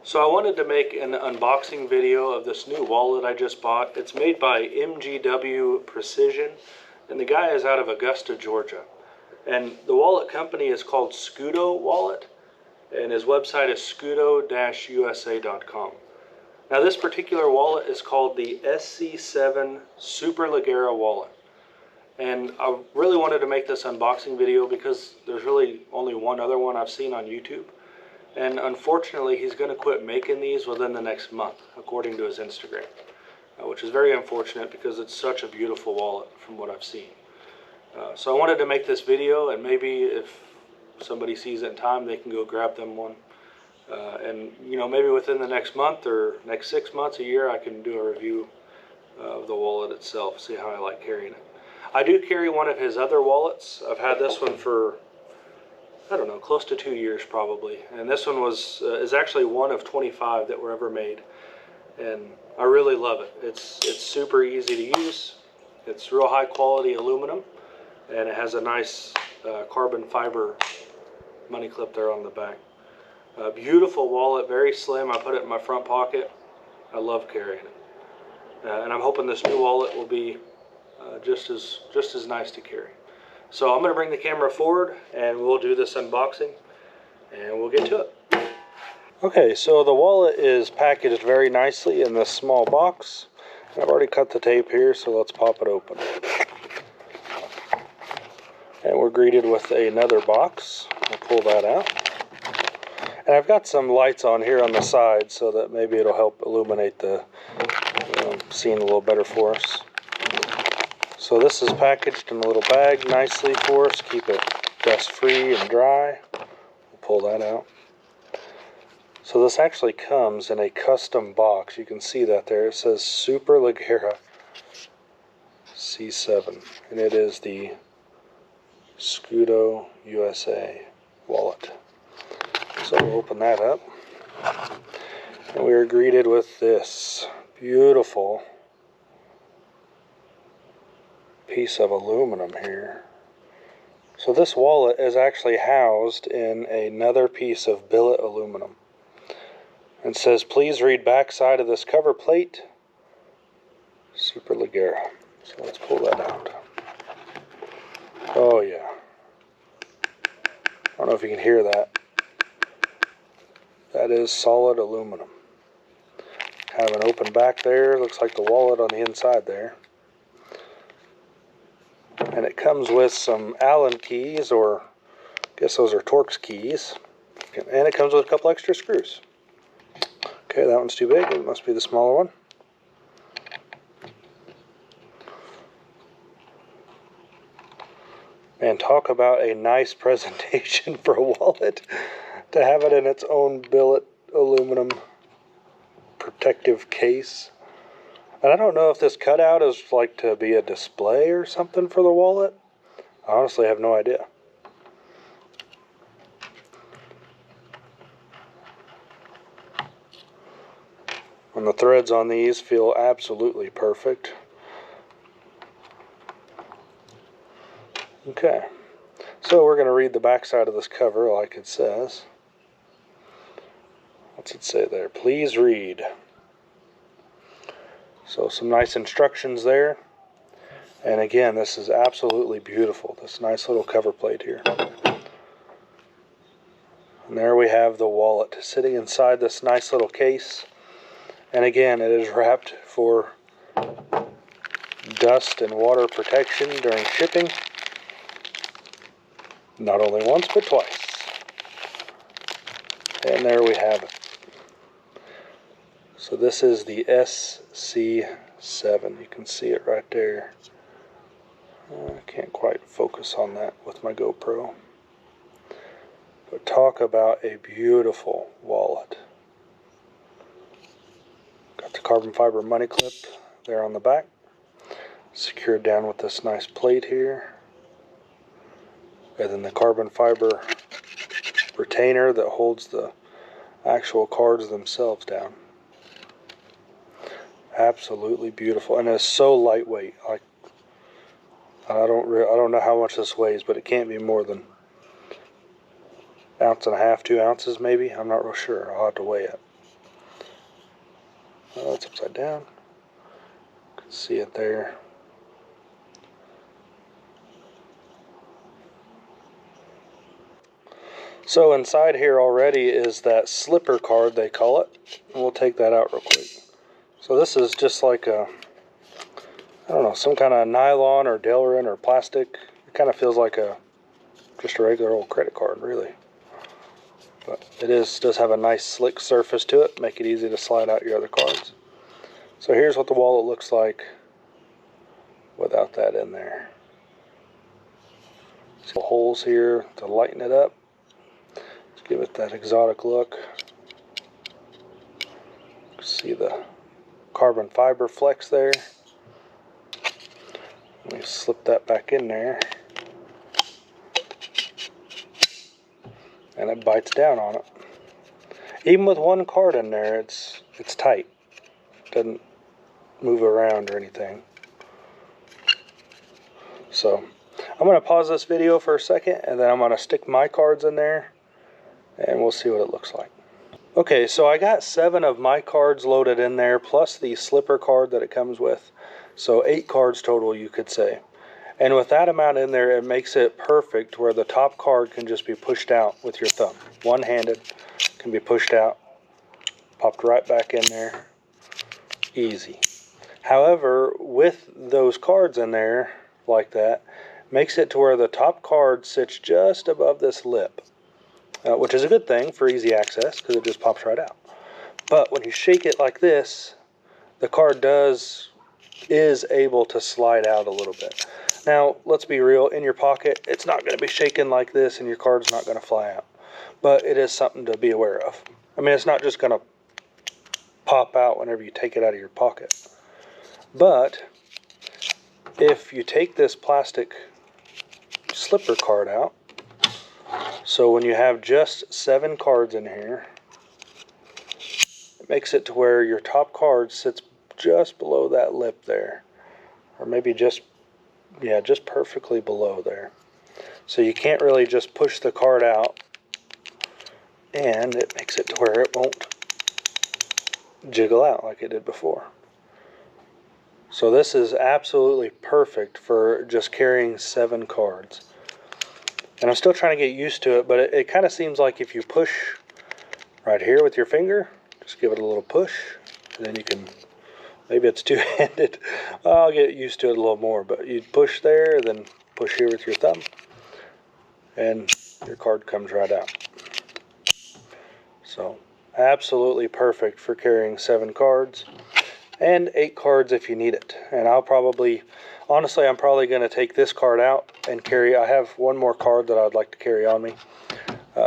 So I wanted to make an unboxing video of this new wallet I just bought. It's made by MGW Precision, and the guy is out of Augusta, Georgia. And the wallet company is called Scudo Wallet, and his website is Scudo-USA.com. Now this particular wallet is called the SC7 Super Ligera wallet. And I really wanted to make this unboxing video because there's really only one other one I've seen on YouTube. And unfortunately, he's going to quit making these within the next month, according to his Instagram, which is very unfortunate because it's such a beautiful wallet from what I've seen. So I wanted to make this video, and maybe if somebody sees it in time, they can go grab them one. And you know, maybe within the next month or next 6 months, a year, I can do a review of the wallet itself, see how I like carrying it. I do carry one of his other wallets. I've had this one for, I don't know, close to 2 years probably. And this one is actually one of 25 that were ever made. And I really love it. It's super easy to use. It's real high quality aluminum. And it has a nice carbon fiber money clip there on the back. Beautiful wallet, very slim. I put it in my front pocket. I love carrying it. And I'm hoping this new wallet will be just as nice to carry. So I'm going to bring the camera forward and we'll do this unboxing and we'll get to it. Okay, so the wallet is packaged very nicely in this small box. I've already cut the tape here, so let's pop it open. And we're greeted with another box. We'll pull that out. And I've got some lights on here on the side so that maybe it'll help illuminate the scene a little better for us. So this is packaged in a little bag nicely for us, keep it dust free and dry. We'll pull that out. So this actually comes in a custom box. You can see that there. It says Super Ligera C7, and it is the Scudo-USA wallet. So we'll open that up, and we are greeted with this beautiful piece of aluminum here. So this wallet is actually housed in another piece of billet aluminum. It says, please read back side of this cover plate, Super Ligera. So let's pull that out. Oh yeah. I don't know if you can hear that. That is solid aluminum. Have an open back there. Looks like the wallet on the inside there. And it comes with some Allen keys, or I guess those are Torx keys. And it comes with a couple extra screws. Okay, that one's too big. It must be the smaller one. And talk about a nice presentation for a wallet. To have it in its own billet aluminum protective case. And I don't know if this cutout is like to be a display or something for the wallet. I honestly have no idea. And the threads on these feel absolutely perfect. Okay, so we're going to read the back side of this cover like it says. What's it say there? Please read. So some nice instructions there. And again, this is absolutely beautiful. This nice little cover plate here. And there we have the wallet sitting inside this nice little case. And again, it is wrapped for dust and water protection during shipping. Not only once, but twice. And there we have it. So this is the SC7. You can see it right there. I can't quite focus on that with my GoPro. But talk about a beautiful wallet. Got the carbon fiber money clip there on the back. Secured down with this nice plate here. And then the carbon fiber retainer that holds the actual cards themselves down. Absolutely beautiful, and it's so lightweight. Like I don't know how much this weighs, but it can't be more than 1.5 ounces, 2 ounces maybe. I'm not real sure. I'll have to weigh it. Oh, it's upside down. You can see it there. So inside here already is that slipper card, they call it. And we'll take that out real quick. So this is just like a, I don't know, some kind of nylon or Delrin or plastic. It kind of feels like just a regular old credit card, really. But it does have a nice slick surface to it, make it easy to slide out your other cards. So here's what the wallet looks like without that in there. So holes here to lighten it up. Let's give it that exotic look. See the carbon fiber flex there. Let me slip that back in there. And it bites down on it. Even with one card in there, it's tight. It doesn't move around or anything. So I'm going to pause this video for a second, and then I'm going to stick my cards in there, and we'll see what it looks like. Okay, so I got 7 of my cards loaded in there, plus the slipper card that it comes with. So 8 cards total, you could say. And with that amount in there, it makes it perfect where the top card can just be pushed out with your thumb. One-handed, can be pushed out, popped right back in there. Easy. However, with those cards in there, like that, makes it to where the top card sits just above this lip. Which is a good thing for easy access, because it just pops right out. But when you shake it like this, the card is able to slide out a little bit. Now, let's be real, in your pocket, it's not going to be shaking like this and your card's not going to fly out. But it is something to be aware of. I mean, it's not just going to pop out whenever you take it out of your pocket. But if you take this plastic slipper card out, so when you have just 7 cards in here, it makes it to where your top card sits just below that lip there. Or maybe just perfectly below there. So you can't really just push the card out, and it makes it to where it won't jiggle out like it did before. So this is absolutely perfect for just carrying 7 cards. And I'm still trying to get used to it, but it kind of seems like if you push right here with your finger, just give it a little push, and then you can, maybe it's two-handed. I'll get used to it a little more, but you push there, then push here with your thumb, and your card comes right out. So absolutely perfect for carrying 7 cards, and 8 cards if you need it. And honestly, I'm probably going to take this card out and carry. I have one more card that I'd like to carry on me.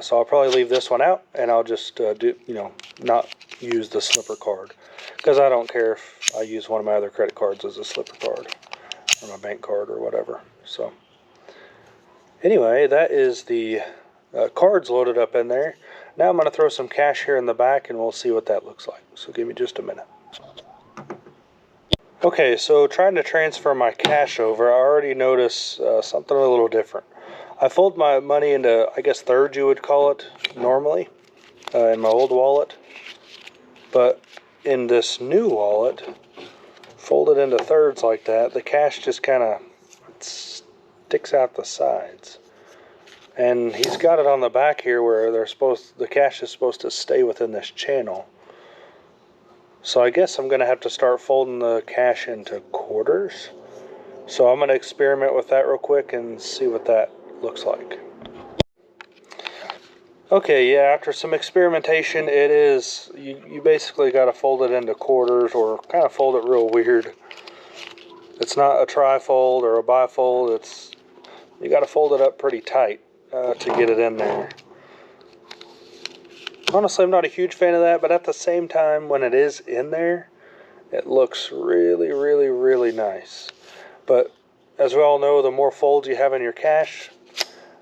So I'll probably leave this one out, and I'll just not use the slipper card, because I don't care if I use one of my other credit cards as a slipper card or my bank card or whatever. So anyway, that is the cards loaded up in there. Now I'm going to throw some cash here in the back, and we'll see what that looks like. So give me just a minute. Okay, so trying to transfer my cash over, I already notice something a little different. I fold my money into, I guess, thirds you would call it, normally, in my old wallet. But in this new wallet, folded into thirds like that, the cash just kind of sticks out the sides. And he's got it on the back here where the cash is supposed to stay within this channel. So I guess I'm going to have to start folding the cash into quarters. So I'm going to experiment with that real quick and see what that looks like. Okay, yeah, after some experimentation, you basically got to fold it into quarters, or kind of fold it real weird. It's not a tri-fold or a bifold. You got to fold it up pretty tight to get it in there. Honestly, I'm not a huge fan of that, but at the same time, when it is in there, it looks really, really, really nice. But as we all know, the more folds you have in your cash,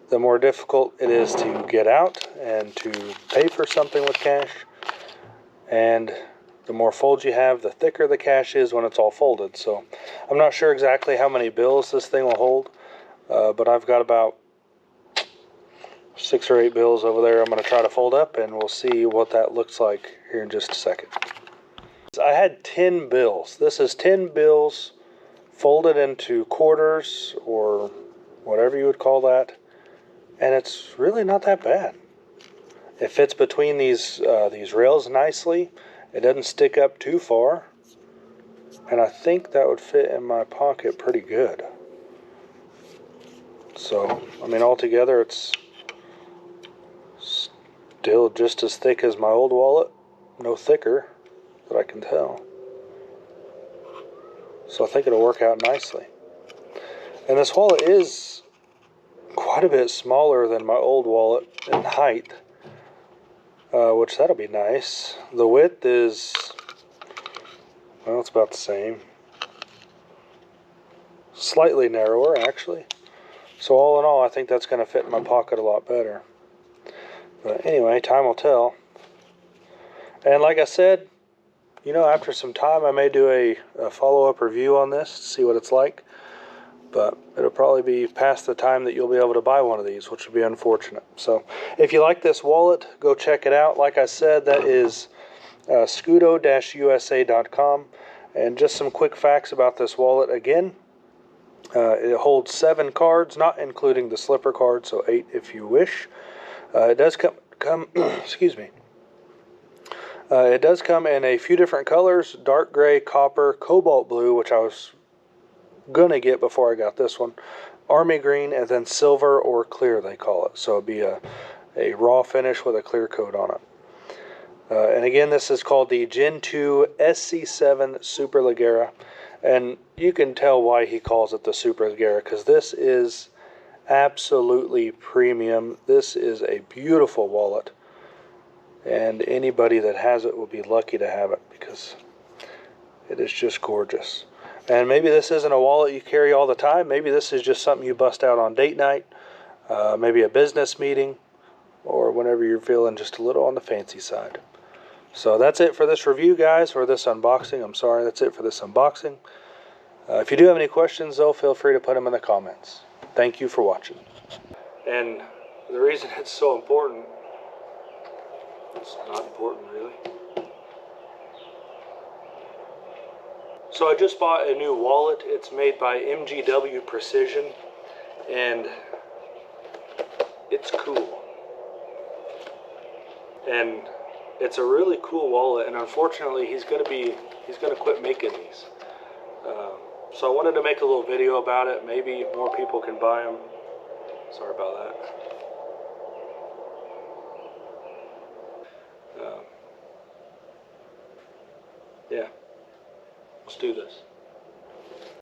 the more difficult it is to get out and to pay for something with cash. And the more folds you have, the thicker the cash is when it's all folded. So I'm not sure exactly how many bills this thing will hold, but I've got about 6 or 8 bills over there I'm going to try to fold up, and we'll see what that looks like here in just a second. I had 10 bills. This is 10 bills folded into quarters or whatever you would call that. And it's really not that bad. It fits between these rails nicely. It doesn't stick up too far. And I think that would fit in my pocket pretty good. So, I mean, altogether it's still just as thick as my old wallet. No thicker, that I can tell. So I think it'll work out nicely. And this wallet is quite a bit smaller than my old wallet in height. Which that'll be nice. The width is, well, it's about the same. Slightly narrower, actually. So all in all, I think that's going to fit in my pocket a lot better. But anyway, time will tell. And like I said, you know, after some time I may do a follow-up review on this to see what it's like. But it'll probably be past the time that you'll be able to buy one of these, which would be unfortunate. So if you like this wallet, go check it out. Like I said, that is Scudo-USA.com. And just some quick facts about this wallet. Again, it holds 7 cards, not including the slipper card, so 8 if you wish. It does come excuse me. It does come in a few different colors: dark gray, copper, cobalt blue, which I was gonna get before I got this one, army green, and then silver or clear they call it. So it'd be a raw finish with a clear coat on it. And again, this is called the Gen 2 SC7 Super Ligera. And you can tell why he calls it the Super Ligera, because this is absolutely premium. This is a beautiful wallet. And anybody that has it will be lucky to have it, because it is just gorgeous. And maybe this isn't a wallet you carry all the time. Maybe this is just something you bust out on date night, maybe a business meeting, or whenever you're feeling just a little on the fancy side. So that's it for this review, guys, or this unboxing. I'm sorry, that's it for this unboxing. If you do have any questions, though, feel free to put them in the comments. Thank you for watching. And the reason it's so important, it's not important really. So I just bought a new wallet. It's made by MGW Precision, and it's cool. And it's a really cool wallet, and unfortunately he's gonna quit making these. So I wanted to make a little video about it. Maybe more people can buy them. Sorry about that. Yeah, let's do this.